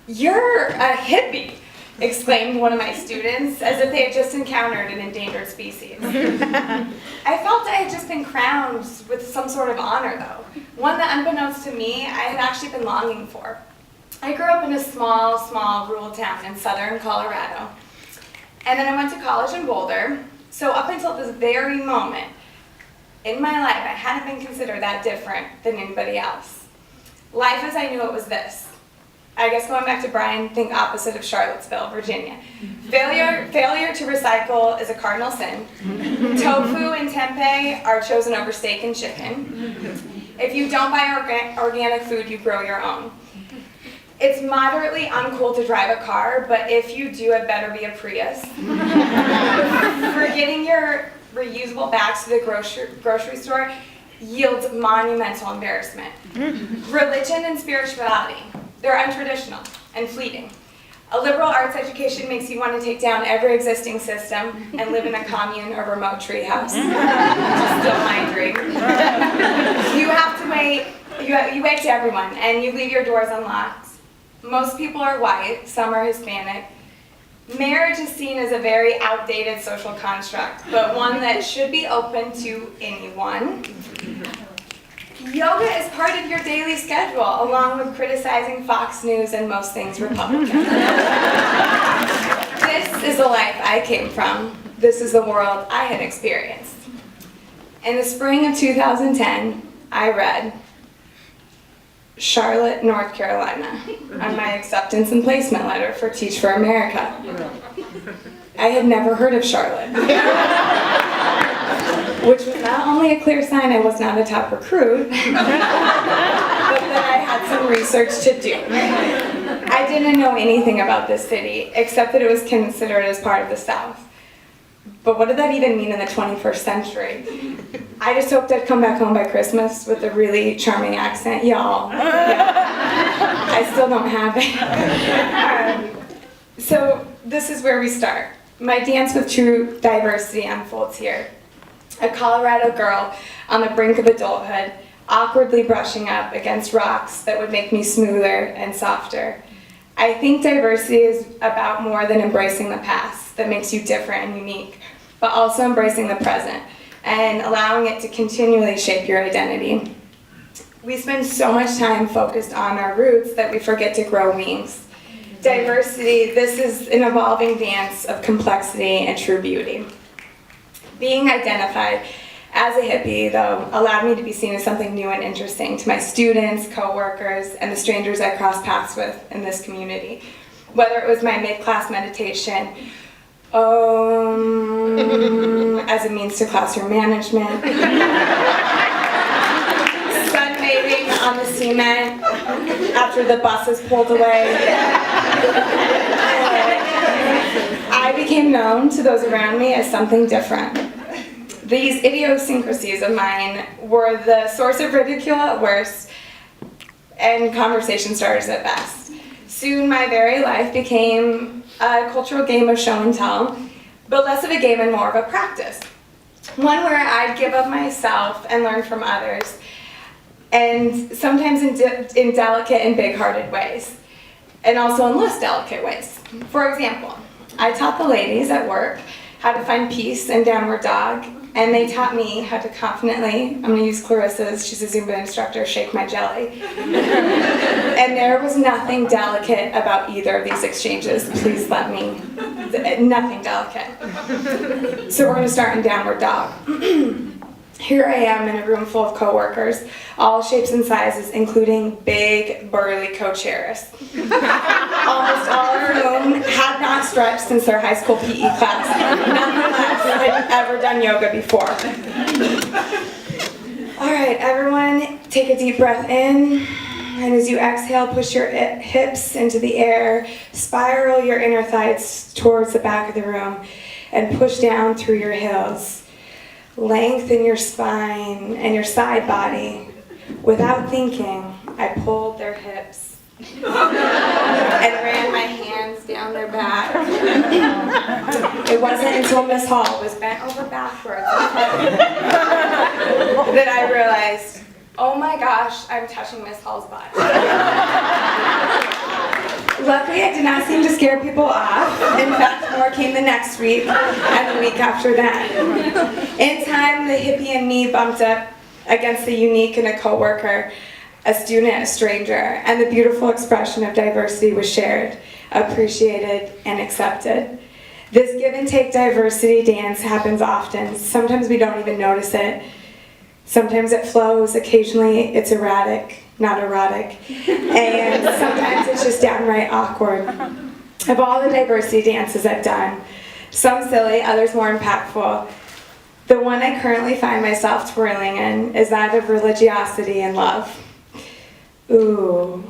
"You're a hippie," exclaimed one of my students, as if they had just encountered an endangered species. I felt I had just been crowned with some sort of honor, though, one that, unbeknownst to me, I had actually been longing for. I grew up in a small rural town in southern Colorado, and then I went to college in Boulder, so up until this very moment in my life, I hadn't been considered that different than anybody else. Life as I knew it was this. I guess going back to Brian, think opposite of Charlottesville, Virginia. Failure to recycle is a cardinal sin. Tofu and tempeh are chosen over steak and chicken. If you don't buy organic food, you grow your own. It's moderately uncool to drive a car, but if you do, it better be a Prius. Forgetting your reusable bags to the grocery store yields monumental embarrassment. Religion and spirituality, they're untraditional and fleeting. A liberal arts education makes you want to take down every existing system and live in a commune or remote treehouse. Which is still my dream. You have to wait, you wait to everyone, and you leave your doors unlocked. Most people are white, some are Hispanic. Marriage is seen as a very outdated social construct, but one that should be open to anyone. Yoga is part of your daily schedule, along with criticizing Fox News and most things Republican. This is the life I came from. This is the world I had experienced. In the spring of 2010, I read Charlotte, North Carolina, on my acceptance and placement letter for Teach for America. I had never heard of Charlotte, which was not only a clear sign I was not a top recruit, but that I had some research to do. I didn't know anything about this city, except that it was considered as part of the South. But what did that even mean in the 21st century? I just hoped I'd come back home by Christmas with a really charming accent, y'all. Yeah. I still don't have it. So this is where we start. My dance with true diversity unfolds here. A Colorado girl on the brink of adulthood, awkwardly brushing up against rocks that would make me smoother and softer. I think diversity is about more than embracing the past that makes you different and unique, but also embracing the present and allowing it to continually shape your identity. We spend so much time focused on our roots that we forget to grow wings. Diversity, this is an evolving dance of complexity and true beauty. Being identified as a hippie, though, allowed me to be seen as something new and interesting to my students, coworkers, and the strangers I crossed paths with in this community. Whether it was my mid-class meditation, as a means to classroom management, sunbathing on the cement after the buses pulled away, I became known to those around me as something different. These idiosyncrasies of mine were the source of ridicule at worst and conversation starters at best. Soon my very life became a cultural game of show and tell, but less of a game and more of a practice. One where I'd give of myself and learn from others, and sometimes in delicate and big-hearted ways, and also in less delicate ways. For example, I taught the ladies at work how to find peace in downward dog, and they taught me how to confidently, I'm going to use Clarissa's, she's a Zumba instructor, shake my jelly. And there was nothing delicate about either of these exchanges, please let me, nothing delicate. So we're going to start in downward dog. Here I am in a room full of coworkers, all shapes and sizes, including big, burly co-chairs. Almost all of whom had not stretched since their high school PE class. Nonetheless, had ever done yoga before. All right, everyone, take a deep breath in. And as you exhale, push your hips into the air, spiral your inner thighs towards the back of the room, and push down through your heels. Lengthen your spine and your side body. Without thinking, I pulled their hips and ran my hands down their back. It wasn't until Miss Hall was bent over backwards that I realized, oh my gosh, I'm touching Miss Hall's butt. Luckily, I did not seem to scare people off. In fact, more came the next week and the week after that. In time, the hippie and me bumped up against the unique in a coworker, a student, a stranger, and the beautiful expression of diversity was shared, appreciated, and accepted. This give and take diversity dance happens often. Sometimes we don't even notice it. Sometimes it flows, occasionally it's erratic. Not erotic, and sometimes it's just downright awkward. Of all the diversity dances I've done, some silly, others more impactful, the one I currently find myself twirling in is that of religiosity and love. Ooh,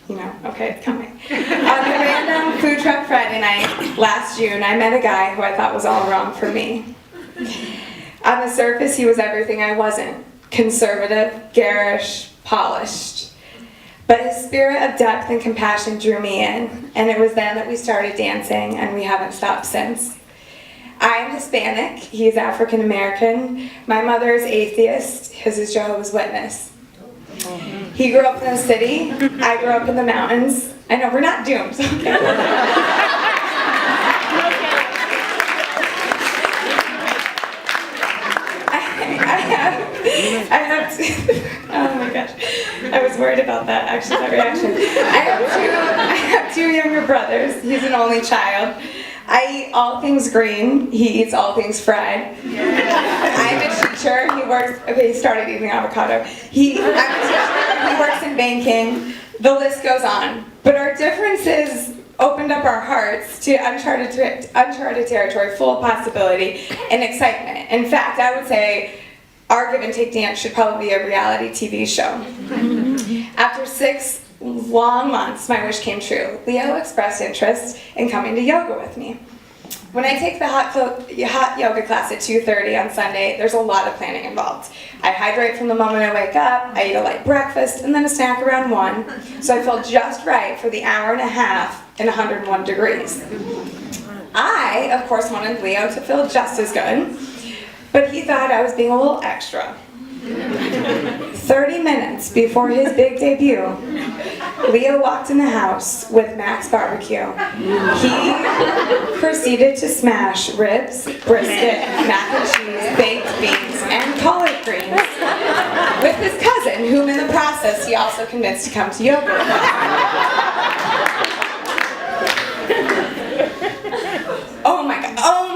okay, it's coming. On the random food truck Friday night last June, I met a guy who I thought was all wrong for me. On the surface, he was everything I wasn't. Conservative, garish, polished. But his spirit of depth and compassion drew me in, and it was then that we started dancing, and we haven't stopped since. I am Hispanic, he is African American, my mother is atheist, his is Jehovah's Witness. He grew up in the city, I grew up in the mountains. I know, we're not doomed, okay? I have oh my gosh, I was worried about that, actually, that reaction. I have two younger brothers. He's an only child. I eat all things green. He eats all things fried. I'm a teacher. He started eating avocado. I'm a teacher. He works in banking. The list goes on. But our differences opened up our hearts to uncharted territory, full of possibility and excitement. In fact, I would say our give and take dance should probably be a reality TV show. After 6 long months, my wish came true. Leo expressed interest in coming to yoga with me. When I take the hot yoga class at 2:30 on Sunday, there's a lot of planning involved. I hydrate from the moment I wake up, I eat a light breakfast, and then a snack around 1, so I feel just right for the hour and a half in 101 degrees. I, of course, wanted Leo to feel just as good, but he thought I was being a little extra. 30 minutes before his big debut, Leo walked in the house with Max Barbecue. He proceeded to smash ribs, brisket, mac and cheese, baked beans, and collard greens with his cousin, whom in the process he also convinced to come to yoga with us. Oh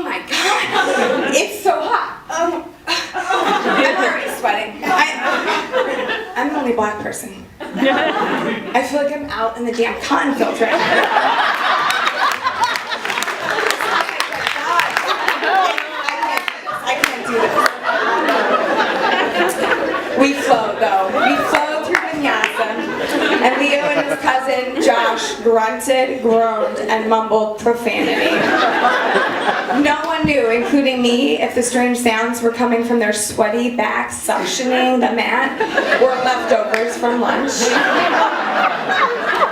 my god, it's so hot. I'm already sweating. I'm the only black person. I feel like I'm out in the damn cotton field right now. I can't do this. We flowed though. We flowed through vinyasa, and Leo and his cousin Josh grunted, groaned, and mumbled profanity. No one knew, including me, if the strange sounds were coming from their sweaty backs suctioning the mat or leftovers from lunch.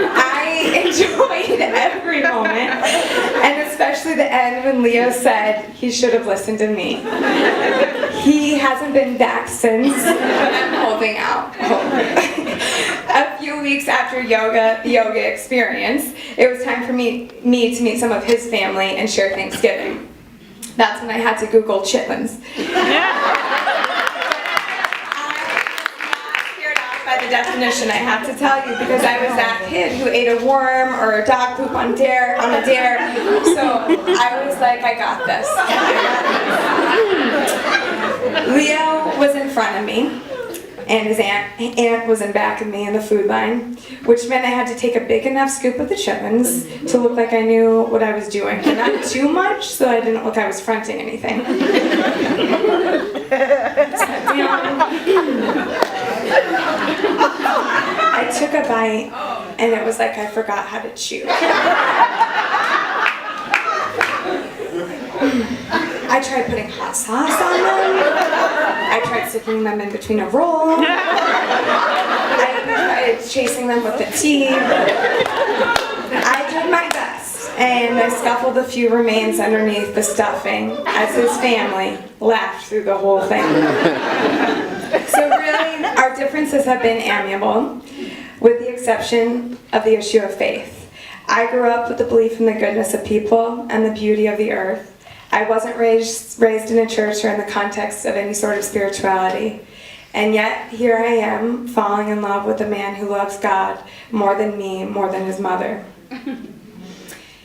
I enjoyed every moment, and especially the end when Leo said he should have listened to me. He hasn't been back since, but I'm holding out hope. A few weeks after the yoga experience, it was time for me to meet some of his family and share Thanksgiving. That's when I had to Google chitlins. I was not scared off by the definition, I have to tell you, because I was that kid who ate a worm or a dog poop on a dare. So I was like, I got this. Leo was in front of me, and his aunt was in back of me in the food line, which meant I had to take a big enough scoop of the chitlins to look like I knew what I was doing, but not too much so I didn't look like I was fronting anything. I took a bite, and it was like I forgot how to chew. I tried putting hot sauce on them. I tried sticking them in between a roll. I tried chasing them with the tea. I did my best, and I scuffled a few remains underneath the stuffing as his family laughed through the whole thing. So really, our differences have been amiable, with the exception of the issue of faith. I grew up with the belief in the goodness of people and the beauty of the earth. I wasn't raised in a church or in the context of any sort of spirituality. And yet, here I am, falling in love with a man who loves God more than me, more than his mother.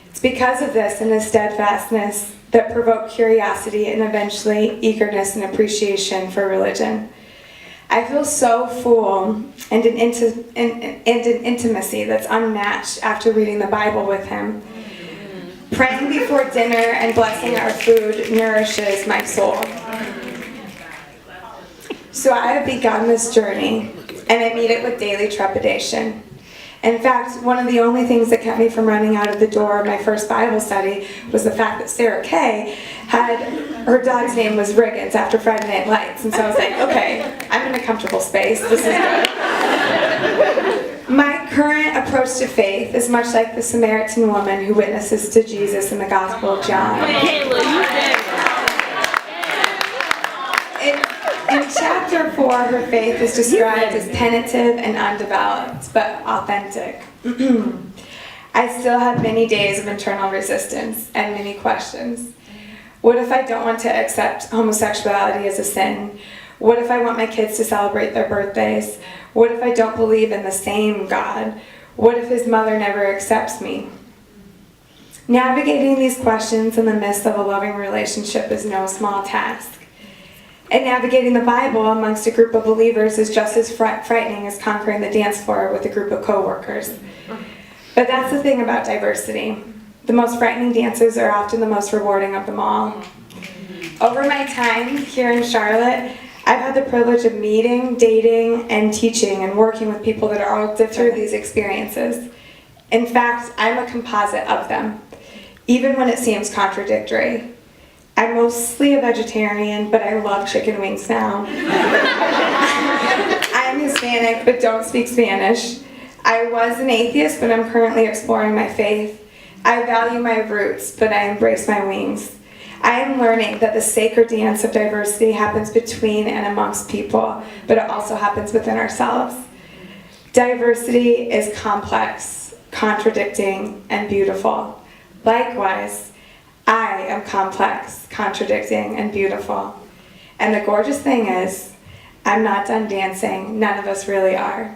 It's because of this and his steadfastness that provoked curiosity and eventually eagerness and appreciation for religion. I feel so full and an intimacy that's unmatched after reading the Bible with him. Praying before dinner and blessing our food nourishes my soul. So I have begun this journey, and I meet it with daily trepidation. In fact, one of the only things that kept me from running out of the door of my first Bible study was the fact that Sarah Kay her dog's name was Riggins after Friday Night Lights. And so I was like, okay, I'm in a comfortable space. This is good. My current approach to faith is much like the Samaritan woman who witnesses to Jesus in the Gospel of John. Kayla, you did it. In chapter 4, her faith is described as tentative and undeveloped, but authentic. I still have many days of internal resistance and many questions. What if I don't want to accept homosexuality as a sin? What if I want my kids to celebrate their birthdays? What if I don't believe in the same God? What if his mother never accepts me? Navigating these questions in the midst of a loving relationship is no small task. And navigating the Bible amongst a group of believers is just as frightening as conquering the dance floor with a group of coworkers. But that's the thing about diversity. The most frightening dances are often the most rewarding of them all. Over my time here in Charlotte, I've had the privilege of meeting, dating, and teaching and working with people that are all through these experiences. In fact, I'm a composite of them, even when it seems contradictory. I'm mostly a vegetarian, but I love chicken wings now. I'm Hispanic, but don't speak Spanish. I was an atheist, but I'm currently exploring my faith. I value my roots, but I embrace my wings. I am learning that the sacred dance of diversity happens between and amongst people, but it also happens within ourselves. Diversity is complex, contradicting, and beautiful. Likewise, I am complex, contradicting, and beautiful. And the gorgeous thing is, I'm not done dancing. None of us really are.